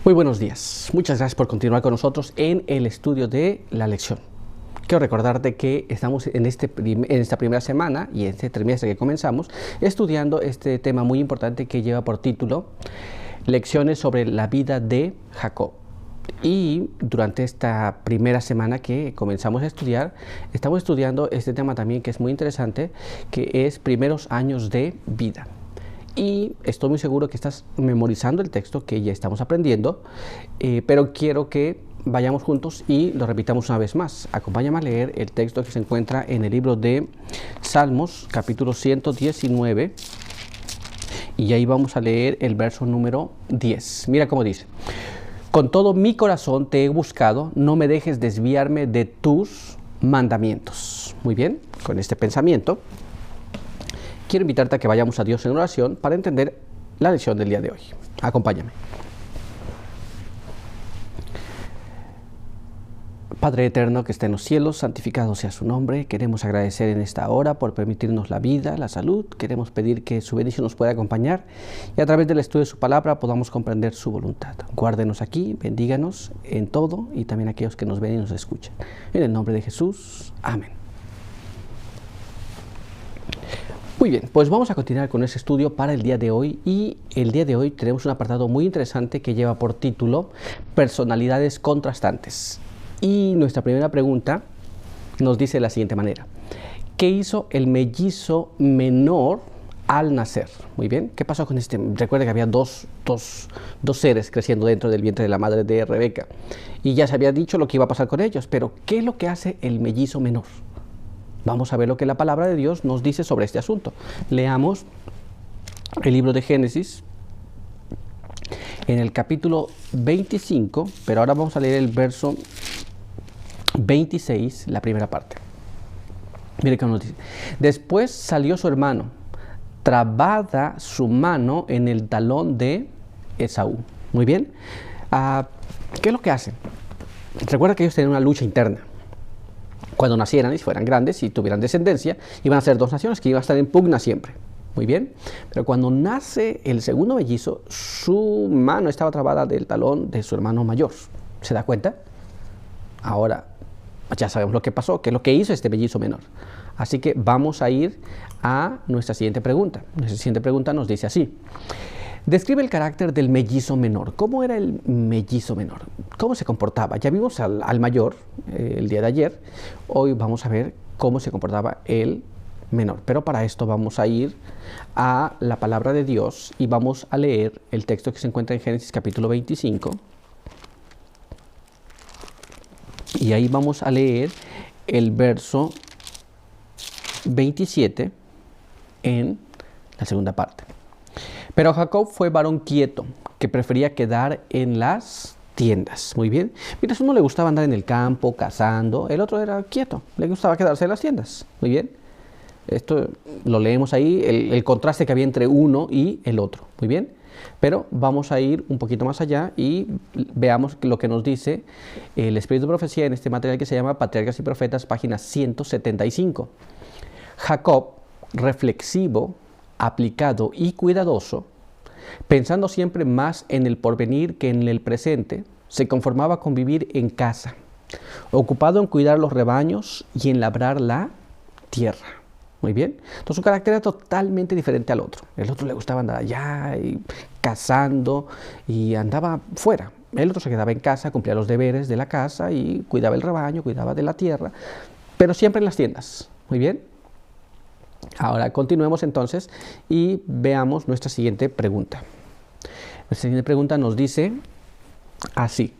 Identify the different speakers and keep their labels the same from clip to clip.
Speaker 1: Muy buenos días. Muchas gracias por continuar con nosotros en el estudio de la lección. Quiero recordarte que estamos en esta primera semana y en este trimestre que comenzamos estudiando este tema muy importante que lleva por título Lecciones sobre la vida de Jacob. Y durante esta primera semana que comenzamos a estudiar, estamos estudiando este tema también que es muy interesante, que es primeros años de vida. Y estoy muy seguro que estás memorizando el texto que ya estamos aprendiendo, pero quiero que vayamos juntos y lo repitamos una vez más. Acompáñame a leer el texto que se encuentra en el libro de Salmos, capítulo 119, y ahí vamos a leer el verso número 10. Mira cómo dice: con todo mi corazón te he buscado, no me dejes desviarme de tus mandamientos. Muy bien, con este pensamiento quiero invitarte a que vayamos a Dios en oración para entender la lección del día de hoy. Acompáñame. Padre eterno que está en los cielos, santificado sea su nombre. Queremos agradecer en esta hora por permitirnos la vida, la salud. Queremos pedir que su bendición nos pueda acompañar y a través del estudio de su palabra podamos comprender su voluntad. Guárdenos aquí, bendíganos en todo y también aquellos que nos ven y nos escuchan. En el nombre de Jesús. Amén. Muy bien, pues vamos a continuar con ese estudio para el día de hoy, y el día de hoy tenemos un apartado muy interesante que lleva por título Personalidades contrastantes. Y nuestra primera pregunta nos dice de la siguiente manera: ¿qué hizo el mellizo menor al nacer? Muy bien, ¿qué pasó con este? Recuerda que había dos seres creciendo dentro del vientre de la madre de Rebeca, y ya se había dicho lo que iba a pasar con ellos, pero ¿qué es lo que hace el mellizo menor? Vamos a ver lo que la palabra de Dios nos dice sobre este asunto. Leamos el libro de Génesis en el capítulo 25, pero ahora vamos a leer el verso 26, la primera parte. Mire cómo nos dice: después salió su hermano, trabada su mano en el talón de Esaú. Muy bien. ¿Qué es lo que hacen? Recuerda que ellos tenían una lucha interna. Cuando nacieran y fueran grandes y tuvieran descendencia, iban a ser dos naciones que iban a estar en pugna siempre. Muy bien. Pero cuando nace el segundo mellizo, su mano estaba trabada del talón de su hermano mayor. ¿Se da cuenta? Ahora ya sabemos lo que pasó, qué es lo que hizo este mellizo menor. Así que vamos a ir a nuestra siguiente pregunta. Nuestra siguiente pregunta nos dice así: describe el carácter del mellizo menor. ¿Cómo era el mellizo menor? ¿Cómo se comportaba? Ya vimos al mayor el día de ayer. Hoy vamos a ver cómo se comportaba el menor. Pero para esto vamos a ir a la palabra de Dios y vamos a leer el texto que se encuentra en Génesis capítulo 25. Y ahí vamos a leer el verso 27 en la segunda parte. Pero Jacob fue varón quieto, que prefería quedar en las tiendas. Muy bien. Mira, a uno le gustaba andar en el campo, cazando. El otro era quieto, le gustaba quedarse en las tiendas. Muy bien. Esto lo leemos ahí, el contraste que había entre uno y el otro. Muy bien. Pero vamos a ir un poquito más allá y veamos lo que nos dice el Espíritu de Profecía en este material que se llama Patriarcas y Profetas, página 175. Jacob, reflexivo, aplicado y cuidadoso, pensando siempre más en el porvenir que en el presente, se conformaba con vivir en casa, ocupado en cuidar los rebaños y en labrar la tierra. Muy bien. Entonces su carácter era totalmente diferente al otro. El otro le gustaba andar allá y cazando y andaba fuera. El otro se quedaba en casa, cumplía los deberes de la casa y cuidaba el rebaño, cuidaba de la tierra, pero siempre en las tiendas. Muy bien. Ahora continuemos entonces y veamos nuestra siguiente pregunta. Nuestra siguiente pregunta nos dice así: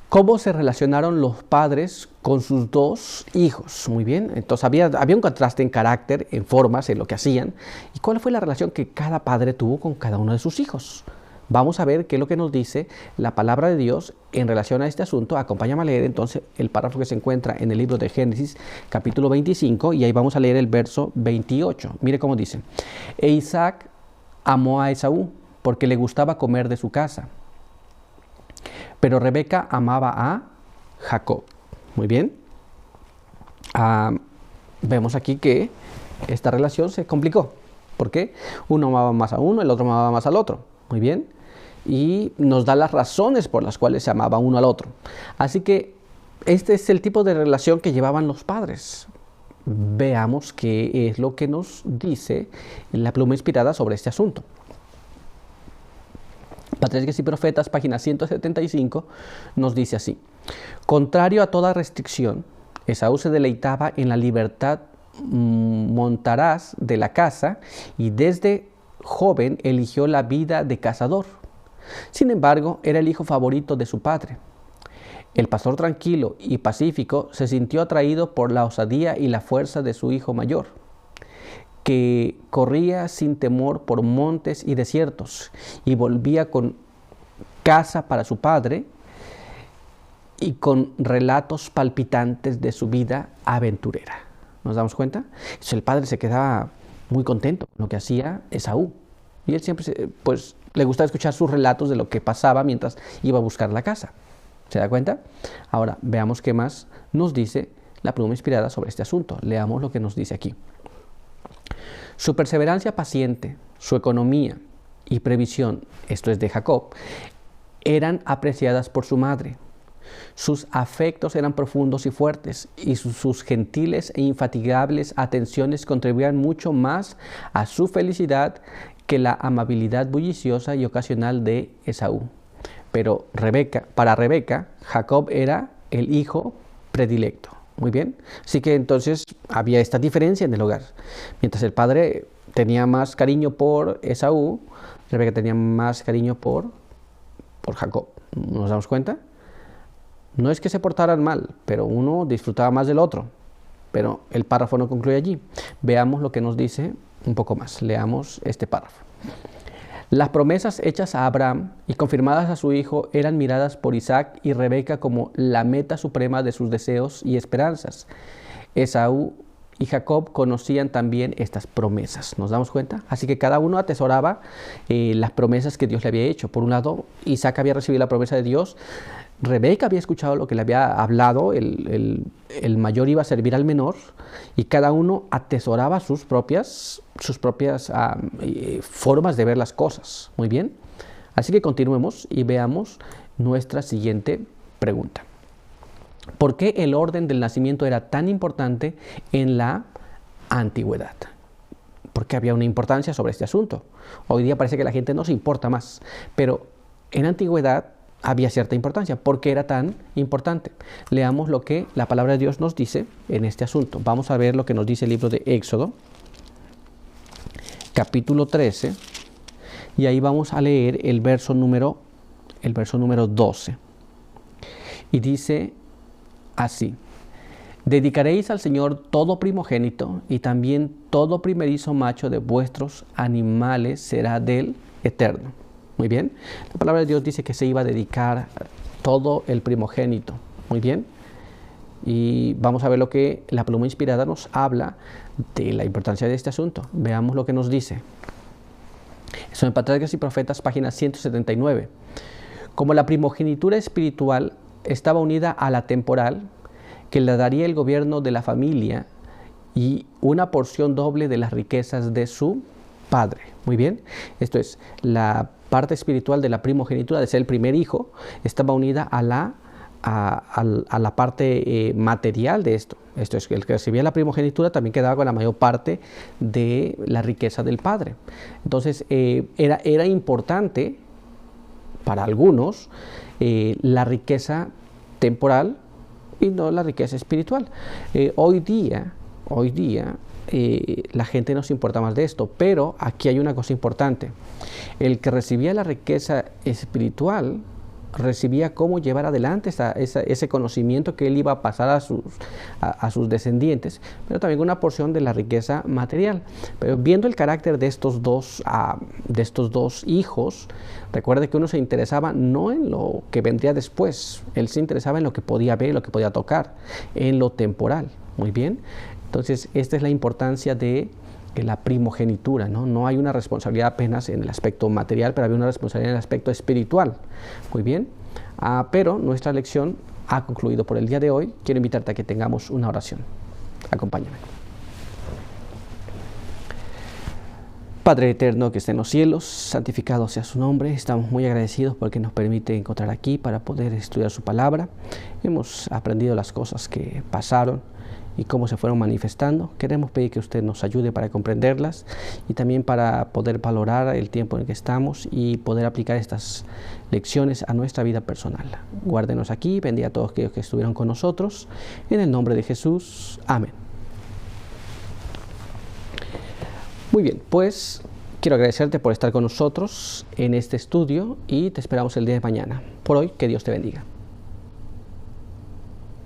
Speaker 1: ¿cómo se relacionaron los padres con sus dos hijos? Muy bien, entonces había un contraste en carácter, en formas, en lo que hacían. ¿Y cuál fue la relación que cada padre tuvo con cada uno de sus hijos? Vamos a ver qué es lo que nos dice la palabra de Dios en relación a este asunto. Acompáñame a leer entonces el párrafo que se encuentra en el libro de Génesis, capítulo 25, y ahí vamos a leer el verso 28. Mire cómo dice: e Isaac amó a Esaú porque le gustaba comer de su casa, pero Rebeca amaba a Jacob. Muy bien. Vemos aquí que esta relación se complicó. ¿Por qué? Uno amaba más a uno, el otro amaba más al otro. Muy bien. y nos da las razones por las cuales se amaba uno al otro. Así que este es el tipo de relación que llevaban los padres. Veamos qué es lo que nos dice la pluma inspirada sobre este asunto. Patriarcas y Profetas, página 175, nos dice así: contrario a toda restricción, Esaú se deleitaba en la libertad montaraz de la caza y desde joven eligió la vida de cazador. Sin embargo, era el hijo favorito de su padre. El pastor tranquilo y pacífico se sintió atraído por la osadía y la fuerza de su hijo mayor, que corría sin temor por montes y desiertos y volvía con caza para su padre y con relatos palpitantes de su vida aventurera. ¿Nos damos cuenta? Entonces el padre se quedaba muy contento con lo que hacía Esaú. Y él siempre pues, le gustaba escuchar sus relatos de lo que pasaba mientras iba a buscar la caza. ¿Se da cuenta? Ahora veamos qué más nos dice la pluma inspirada sobre este asunto. Leamos lo que nos dice aquí. Su perseverancia paciente, su economía y previsión, esto es de Jacob, eran apreciadas por su madre. Sus afectos eran profundos y fuertes, y sus gentiles e infatigables atenciones contribuían mucho más a su felicidad que la amabilidad bulliciosa y ocasional de Esaú. Pero para Rebeca, Jacob era el hijo predilecto. Muy bien. Así que entonces había esta diferencia en el hogar. Mientras el padre tenía más cariño por Esaú, Rebeca tenía más cariño por Jacob. ¿Nos damos cuenta? No es que se portaran mal, pero uno disfrutaba más del otro. Pero el párrafo no concluye allí. Veamos lo que nos dice un poco más. Leamos este párrafo. Las promesas hechas a Abraham y confirmadas a su hijo eran miradas por Isaac y Rebeca como la meta suprema de sus deseos y esperanzas. Esaú y Jacob conocían también estas promesas. ¿Nos damos cuenta? Así que cada uno atesoraba las promesas que Dios le había hecho. Por un lado, Isaac había recibido la promesa de Dios. Rebeca había escuchado lo que le había hablado, el mayor iba a servir al menor, y cada uno atesoraba sus propias formas de ver las cosas. Muy bien, así que continuemos y veamos nuestra siguiente pregunta. ¿Por qué el orden del nacimiento era tan importante en la antigüedad? ¿Por qué había una importancia sobre este asunto? Hoy día parece que la gente no se importa más, pero en la antigüedad había cierta importancia. ¿Por qué era tan importante? Leamos lo que la palabra de Dios nos dice en este asunto. Vamos a ver lo que nos dice el libro de Éxodo, capítulo 13, y ahí vamos a leer el verso número 12. Y dice así: dedicaréis al Señor todo primogénito, y también todo primerizo macho de vuestros animales será del Eterno. Muy bien, la palabra de Dios dice que se iba a dedicar todo el primogénito. Muy bien, y vamos a ver lo que la pluma inspirada nos habla de la importancia de este asunto. Veamos lo que nos dice. Eso en Patriarcas y Profetas, página 179. Como la primogenitura espiritual estaba unida a la temporal, que le daría el gobierno de la familia y una porción doble de las riquezas de su padre. Muy bien, esto es, la parte espiritual de la primogenitura, de ser el primer hijo, estaba unida a la parte material de esto. Esto es, el que recibía la primogenitura también quedaba con la mayor parte de la riqueza del padre. Entonces era importante para algunos la riqueza temporal y no la riqueza espiritual. Hoy día la gente no se importa más de esto, pero aquí hay una cosa importante. El que recibía la riqueza espiritual recibía cómo llevar adelante ese conocimiento que él iba a pasar a sus descendientes, pero también una porción de la riqueza material. Pero viendo el carácter de estos dos hijos, recuerde que uno se interesaba no en lo que vendría después, él se interesaba en lo que podía ver, lo que podía tocar, en lo temporal. Muy bien, entonces esta es la importancia de la primogenitura, ¿no? No hay una responsabilidad apenas en el aspecto material, pero había una responsabilidad en el aspecto espiritual. Muy bien, pero nuestra lección ha concluido por el día de hoy. Quiero invitarte a que tengamos una oración. Acompáñame. Padre eterno que está en los cielos, santificado sea su nombre. Estamos muy agradecidos porque nos permite encontrar aquí para poder estudiar su palabra. Hemos aprendido las cosas que pasaron y cómo se fueron manifestando. Queremos pedir que usted nos ayude para comprenderlas y también para poder valorar el tiempo en el que estamos y poder aplicar estas lecciones a nuestra vida personal. Guárdenos aquí, bendiga a todos aquellos que estuvieron con nosotros. En el nombre de Jesús. Amén. Muy bien, pues quiero agradecerte por estar con nosotros en este estudio y te esperamos el día de mañana. Por hoy, que Dios te bendiga.